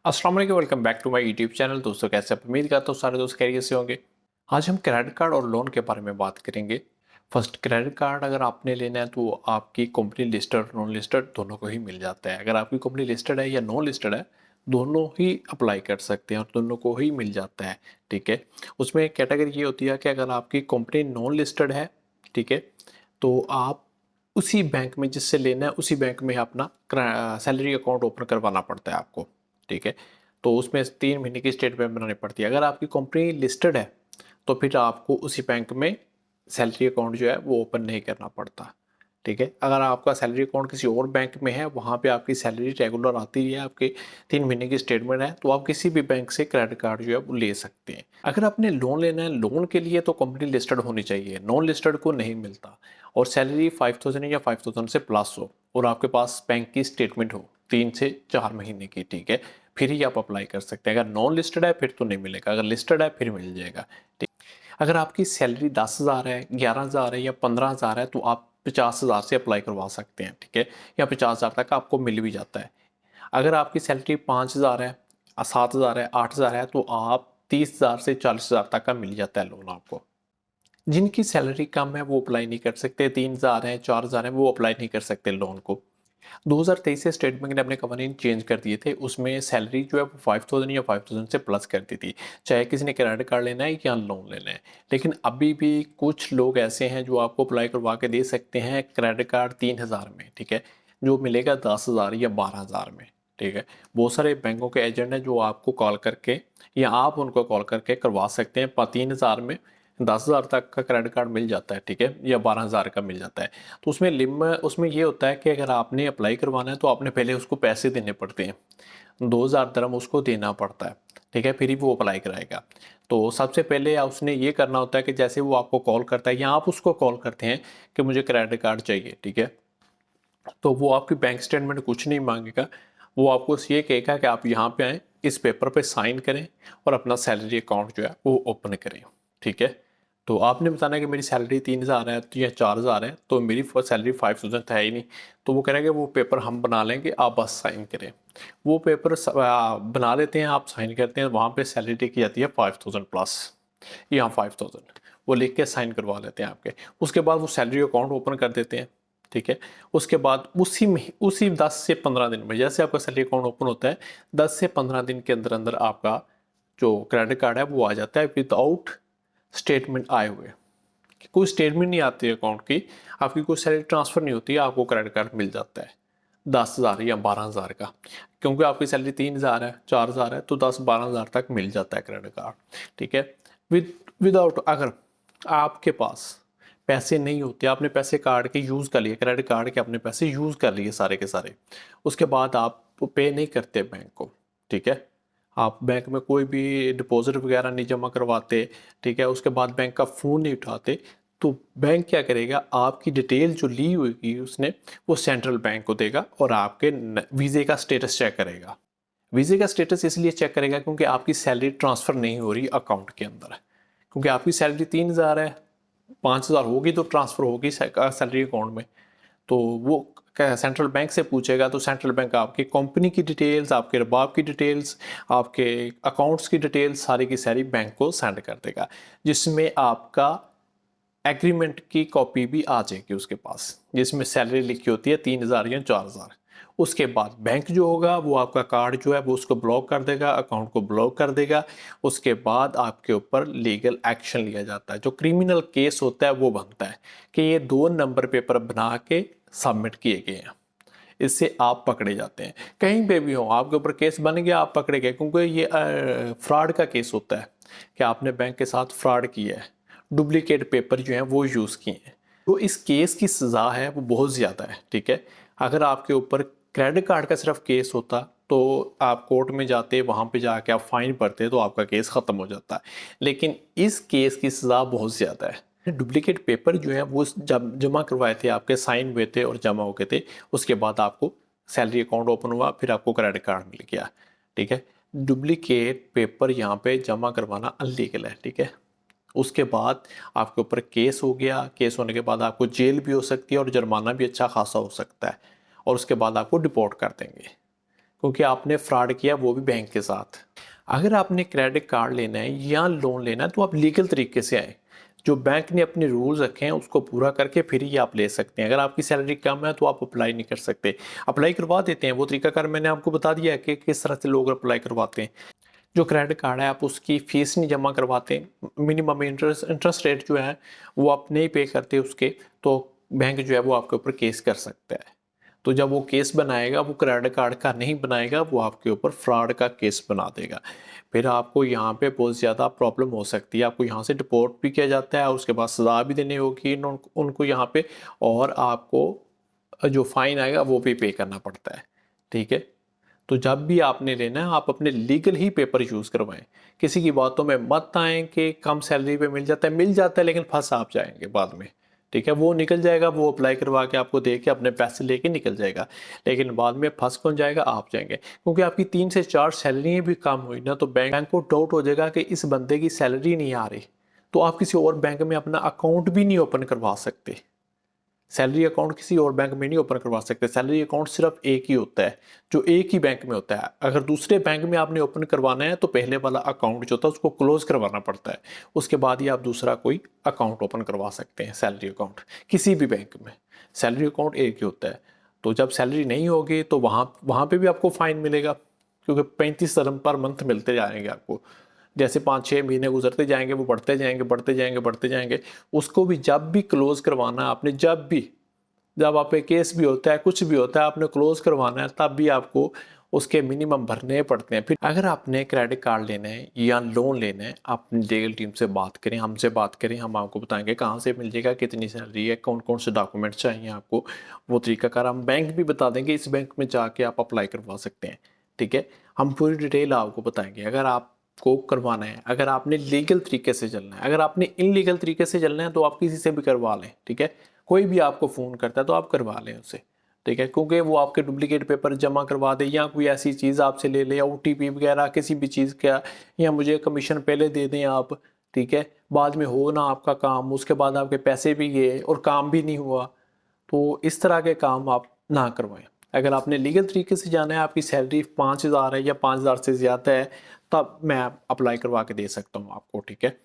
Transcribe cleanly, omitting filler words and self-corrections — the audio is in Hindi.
अस्सलाम वालेकुम, welcome back to my YouTube channel. दोस्तों कैसे आप? उम्मीद करता हूँ सारे दोस्त खैरियत से होंगे। आज हम क्रेडिट कार्ड और लोन के बारे में बात करेंगे। फर्स्ट, क्रेडिट कार्ड अगर आपने लेना है तो आपकी कंपनी लिस्टेड नॉन लिस्टेड दोनों को ही मिल जाता है। अगर आपकी कंपनी लिस्टेड है या नॉन लिस्टेड है, दोनों ही अप्लाई कर सकते हैं और दोनों को ही मिल जाता है। ठीक है, उसमें कैटेगरी ये होती है कि अगर आपकी कंपनी नॉन लिस्टेड है, ठीक है, तो आप उसी बैंक में जिससे लेना है उसी बैंक में अपना सैलरी अकाउंट ओपन करवाना पड़ता है आपको। ठीक है, तो उसमें 3 महीने की स्टेटमेंट बनानी पड़ती है। अगर आपकी कंपनी लिस्टेड है तो फिर आपको उसी बैंक में सैलरी अकाउंट जो है वो ओपन नहीं करना पड़ता। ठीक है, अगर आपका सैलरी अकाउंट किसी और बैंक में है, वहाँ पे आपकी सैलरी रेगुलर आती है, आपके 3 महीने की स्टेटमेंट है, तो आप किसी भी बैंक से क्रेडिट कार्ड जो है वो ले सकते हैं। अगर आपने लोन लेना है, लोन के लिए तो कंपनी लिस्टेड होनी चाहिए, नॉन लिस्टेड को नहीं मिलता। और सैलरी 5000 या 5000 से प्लस हो और आपके पास बैंक की स्टेटमेंट हो 3 से 4 महीने की। ठीक है, फिर ही आप अप्लाई कर सकते हैं। अगर नॉन लिस्टेड है फिर तो नहीं मिलेगा, अगर लिस्टेड है फिर मिल जाएगा। ठीक, अगर आपकी सैलरी 10,000 है, 11,000 है या 15,000 है तो आप 50,000 से अप्लाई करवा सकते हैं। ठीक है, या 50,000 तक आपको मिल भी जाता है। अगर आपकी सैलरी 5,000 है, 7,000 है, 8,000 है तो आप 30,000 से 40,000 तक का मिल जाता है लोन आपको। जिनकी सैलरी कम है वो अप्लाई नहीं कर सकते, 3,000 है, 4,000 है, वो अप्लाई नहीं कर सकते लोन को। 2023 से स्टेट बैंक ने अपने कवानीन चेंज कर दिए थे, उसमें सैलरी जो है वो 5000 या 5000 से प्लस कर दी थी, चाहे किसी ने क्रेडिट कार्ड लेना है या लोन लेना है। लेकिन अभी भी कुछ लोग ऐसे हैं जो आपको अप्लाई करवा के दे सकते हैं क्रेडिट कार्ड 3,000 में। ठीक है, जो मिलेगा 10,000 या 12,000 में। ठीक है, बहुत सारे बैंकों के एजेंट हैं जो आपको कॉल करके या आप उनको कॉल करके करवा सकते हैं। 3,000 में 10,000 तक का क्रेडिट कार्ड मिल जाता है। ठीक है, या 12,000 का मिल जाता है। तो उसमें ये होता है कि अगर आपने अप्लाई करवाना है तो आपने पहले उसको पैसे देने पड़ते हैं, 2,000 दरम उसको देना पड़ता है। ठीक है, फिर ही वो अप्लाई कराएगा। तो सबसे पहले उसने ये करना होता है कि जैसे वो आपको कॉल करता है या आप उसको कॉल करते हैं कि मुझे क्रेडिट कार्ड चाहिए, ठीक है, तो वो आपकी बैंक स्टेटमेंट कुछ नहीं मांगेगा। वो आपको ये कहेगा कि आप यहाँ पे आएँ, इस पेपर पे साइन करें और अपना सैलरी अकाउंट जो है वो ओपन करें। ठीक है, तो आपने बताना है कि मेरी सैलरी 3,000 है तो या 4,000 है, तो मेरी सैलरी 5,000 है ही नहीं। तो वो कह रहे हैं कि वो पेपर हम बना लेंगे, आप बस साइन करें। वो पेपर बना लेते हैं, आप साइन करते हैं, वहाँ पे सैलरी लिखी जाती है 5,000 प्लस या 5,000, वो लिख के साइन करवा लेते हैं आपके। उसके बाद वो सैलरी अकाउंट ओपन कर देते हैं। ठीक है, उसके बाद उसी 10 से 15 दिन में, जैसे आपका सैलरी अकाउंट ओपन होता है, 10 से 15 दिन के अंदर अंदर आपका जो क्रेडिट कार्ड है वो आ जाता है विदाउट स्टेटमेंट आए हुए। कोई स्टेटमेंट नहीं आती है अकाउंट की, आपकी कोई सैलरी ट्रांसफ़र नहीं होती है, आपको क्रेडिट कार्ड मिल जाता है 10,000 या 12,000 का। क्योंकि आपकी सैलरी 3,000 है, 4,000 है, तो 10-12,000 तक मिल जाता है क्रेडिट कार्ड। ठीक है, विदाउट, अगर आपके पास पैसे नहीं होते, आपने पैसे कार्ड के यूज़ कर लिए, क्रेडिट कार्ड के आपने पैसे यूज़ कर लिए सारे के सारे, उसके बाद आप पे नहीं करते बैंक को। ठीक है, आप बैंक में कोई भी डिपॉजिट वगैरह नहीं जमा करवाते। ठीक है, उसके बाद बैंक का फ़ोन नहीं उठाते, तो बैंक क्या करेगा, आपकी डिटेल जो ली हुई उसने वो सेंट्रल बैंक को देगा और आपके वीज़े का स्टेटस चेक करेगा। वीज़े का स्टेटस इसलिए चेक करेगा क्योंकि आपकी सैलरी ट्रांसफ़र नहीं हो रही अकाउंट के अंदर। क्योंकि आपकी सैलरी 3,000 है, 5,000 होगी तो ट्रांसफ़र होगी सैलरी अकाउंट में। तो वो सेंट्रल बैंक से पूछेगा, तो सेंट्रल बैंक आपकी कंपनी की डिटेल्स, आपके रबाब की डिटेल्स, आपके अकाउंट्स की डिटेल्स सारी की सारी बैंक को सेंड कर देगा, जिसमें आपका एग्रीमेंट की कॉपी भी आ जाएगी उसके पास, जिसमें सैलरी लिखी होती है 3,000 या 4,000। उसके बाद बैंक जो होगा वो आपका कार्ड जो है वो उसको ब्लॉक कर देगा, अकाउंट को ब्लॉक कर देगा। उसके बाद आपके ऊपर लीगल एक्शन लिया जाता है, जो क्रिमिनल केस होता है वो बनता है कि ये 2 नंबर पेपर बना के सबमिट किए गए हैं, इससे आप पकड़े जाते हैं। कहीं पे भी हो आपके ऊपर केस बन गया, आप पकड़े गए, क्योंकि ये फ्रॉड का केस होता है कि आपने बैंक के साथ फ्रॉड किया है, डुप्लीकेट पेपर जो हैं वो यूज़ किए हैं। तो इस केस की सज़ा है वो बहुत ज़्यादा है। ठीक है, अगर आपके ऊपर क्रेडिट कार्ड का सिर्फ केस होता तो आप कोर्ट में जाते, वहाँ पे जाके आप फाइन भरते तो आपका केस ख़त्म हो जाता है। लेकिन इस केस की सज़ा बहुत ज़्यादा है। डुप्लीकेट पेपर जो है वो जब जमा करवाए थे, आपके साइन हुए थे और जमा हो गए थे, उसके बाद आपको सैलरी अकाउंट ओपन हुआ, फिर आपको क्रेडिट कार्ड मिल गया। ठीक है, डुप्लीकेट पेपर यहाँ पे जमा करवाना अनलीगल है। ठीक है, उसके बाद आपके ऊपर केस हो गया, केस होने के बाद आपको जेल भी हो सकती है और जुर्माना भी अच्छा खासा हो सकता है, और उसके बाद आपको डिपोर्ट कर देंगे, क्योंकि आपने फ्रॉड किया वो भी बैंक के साथ। अगर आपने क्रेडिट कार्ड लेना है या लोन लेना है तो आप लीगल तरीके से आए, जो बैंक ने अपने रूल्स रखे हैं उसको पूरा करके फिर ही आप ले सकते हैं। अगर आपकी सैलरी कम है तो आप अप्लाई नहीं कर सकते। अप्लाई करवा देते हैं, वो तरीकाकार मैंने आपको बता दिया है कि किस तरह से लोग अप्लाई करवाते हैं। जो क्रेडिट कार्ड है आप उसकी फीस नहीं जमा करवाते, मिनिमम इंटरेस्ट रेट जो है वो आप नहीं पे करते उसके, तो बैंक जो है वो आपके ऊपर केस कर सकता है। तो जब वो केस बनाएगा वो क्रेडिट कार्ड का नहीं बनाएगा, वो आपके ऊपर फ्रॉड का केस बना देगा। फिर आपको यहाँ पे बहुत ज़्यादा प्रॉब्लम हो सकती है, आपको यहाँ से डिपोर्ट भी किया जाता है, उसके बाद सज़ा भी देनी होगी उनको यहाँ पे, और आपको जो फाइन आएगा वो भी पे करना पड़ता है। ठीक है, तो जब भी आपने लेना है आप अपने लीगल ही पेपर यूज़ करवाएं। किसी की बातों में मत आएँ कि कम सैलरी पे मिल जाता है लेकिन फंस आप जाएंगे बाद में। ठीक है, वो निकल जाएगा, वो अप्लाई करवा के आपको दे के अपने पैसे लेके निकल जाएगा, लेकिन बाद में फंस कौन जाएगा, आप जाएंगे। क्योंकि आपकी 3 से 4 सैलरी भी कम हुई ना तो बैंक को डाउट हो जाएगा कि इस बंदे की सैलरी नहीं आ रही, तो आप किसी और बैंक में अपना अकाउंट भी नहीं ओपन करवा सकते। सैलरी अकाउंट किसी और बैंक में नहीं ओपन करवा सकते। सैलरी अकाउंट सिर्फ एक ही होता है, जो एक ही बैंक में होता है। अगर दूसरे बैंक में आपने ओपन करवाना है तो पहले वाला अकाउंट जो होता है उसको क्लोज करवाना पड़ता है, उसके बाद ही आप दूसरा कोई अकाउंट ओपन करवा सकते हैं। सैलरी अकाउंट किसी भी बैंक में, सैलरी अकाउंट एक ही होता है। तो जब सैलरी नहीं होगी तो वहाँ वहाँ पे भी आपको फाइन मिलेगा, क्योंकि 35 पर मंथ मिलते जाएंगे आपको। जैसे 5-6 महीने गुजरते जाएंगे वो बढ़ते जाएंगे बढ़ते जाएंगे बढ़ते जाएंगे। उसको भी जब भी क्लोज करवाना है आपने, जब आप पे केस भी होता है कुछ भी होता है आपने क्लोज करवाना है, तब भी आपको उसके मिनिमम भरने पड़ते हैं। फिर अगर आपने क्रेडिट कार्ड लेना है या लोन लेना है, आप लीगल टीम से बात करें, हमसे बात करें, हम आपको बताएंगे कहाँ से मिल जाएगा, कितनी सैलरी है, कौन कौन से डॉक्यूमेंट चाहिए आपको, वो तरीकाकार हम बैंक भी बता देंगे, इस बैंक में जाके आप अप्लाई करवा सकते हैं। ठीक है, हम पूरी डिटेल आपको बताएंगे। अगर आपको करवाना है, अगर आपने लीगल तरीके से चलना है, अगर आपने इनलीगल तरीके से चलना है तो आप किसी से भी करवा लें। ठीक है, कोई भी आपको फ़ोन करता है तो आप करवा लें उससे। ठीक है, क्योंकि वो आपके डुप्लीकेट पेपर जमा करवा दे या कोई ऐसी चीज़ आपसे ले ले, ओटीपी वगैरह किसी भी चीज़ का, या मुझे कमीशन पहले दे दें आप। ठीक है, बाद में हो ना आपका काम, उसके बाद आपके पैसे भी गए और काम भी नहीं हुआ, तो इस तरह के काम आप ना करवाएं। अगर आपने लीगल तरीके से जाना है, आपकी सैलरी 5,000 है या 5,000 से ज़्यादा है, तब मैं अप्लाई करवा के दे सकता हूँ आपको। ठीक है।